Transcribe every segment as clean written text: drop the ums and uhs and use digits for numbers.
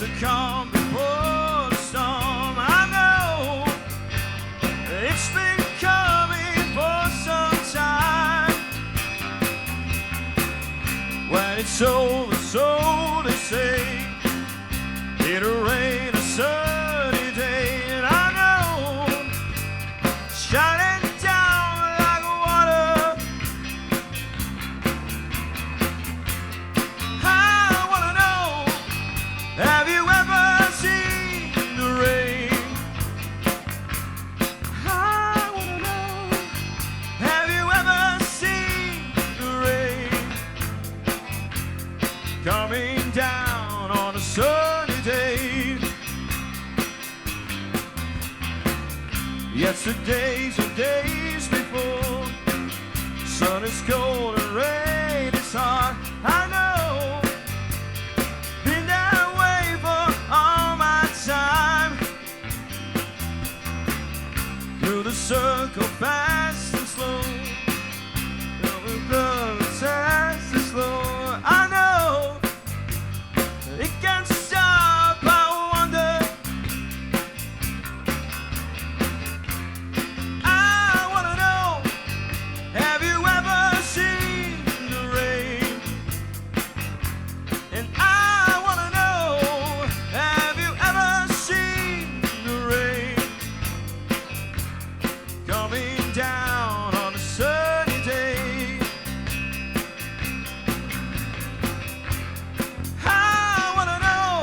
the calm before the storm. I know it's been coming for some time. When it's over, so they say, it'll rain a sunny day. And I know it's shining down like water. I wanna know, have you ever seen the rain? I wanna know, have you ever seen the rain coming down on a sunny day? Yesterdays are days before. Sun is cold and rain is hard. I know, been that way for all my time. Through the circle, fast and slow. Through the blood, fast and slow. I know it can't stop. I wonder. I wanna know, have you ever seen the rain? And I wanna know, have you ever seen the rain coming down on a sunny day? I wanna know,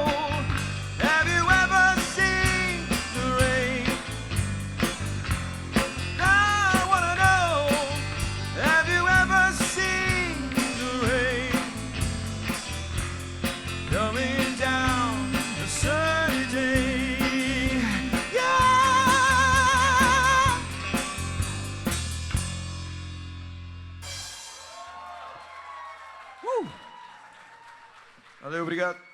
have you ever seen the rain? I wanna know, have you ever seen the rain coming down a sunny day? Yeah. Woo. Valeu, obrigado.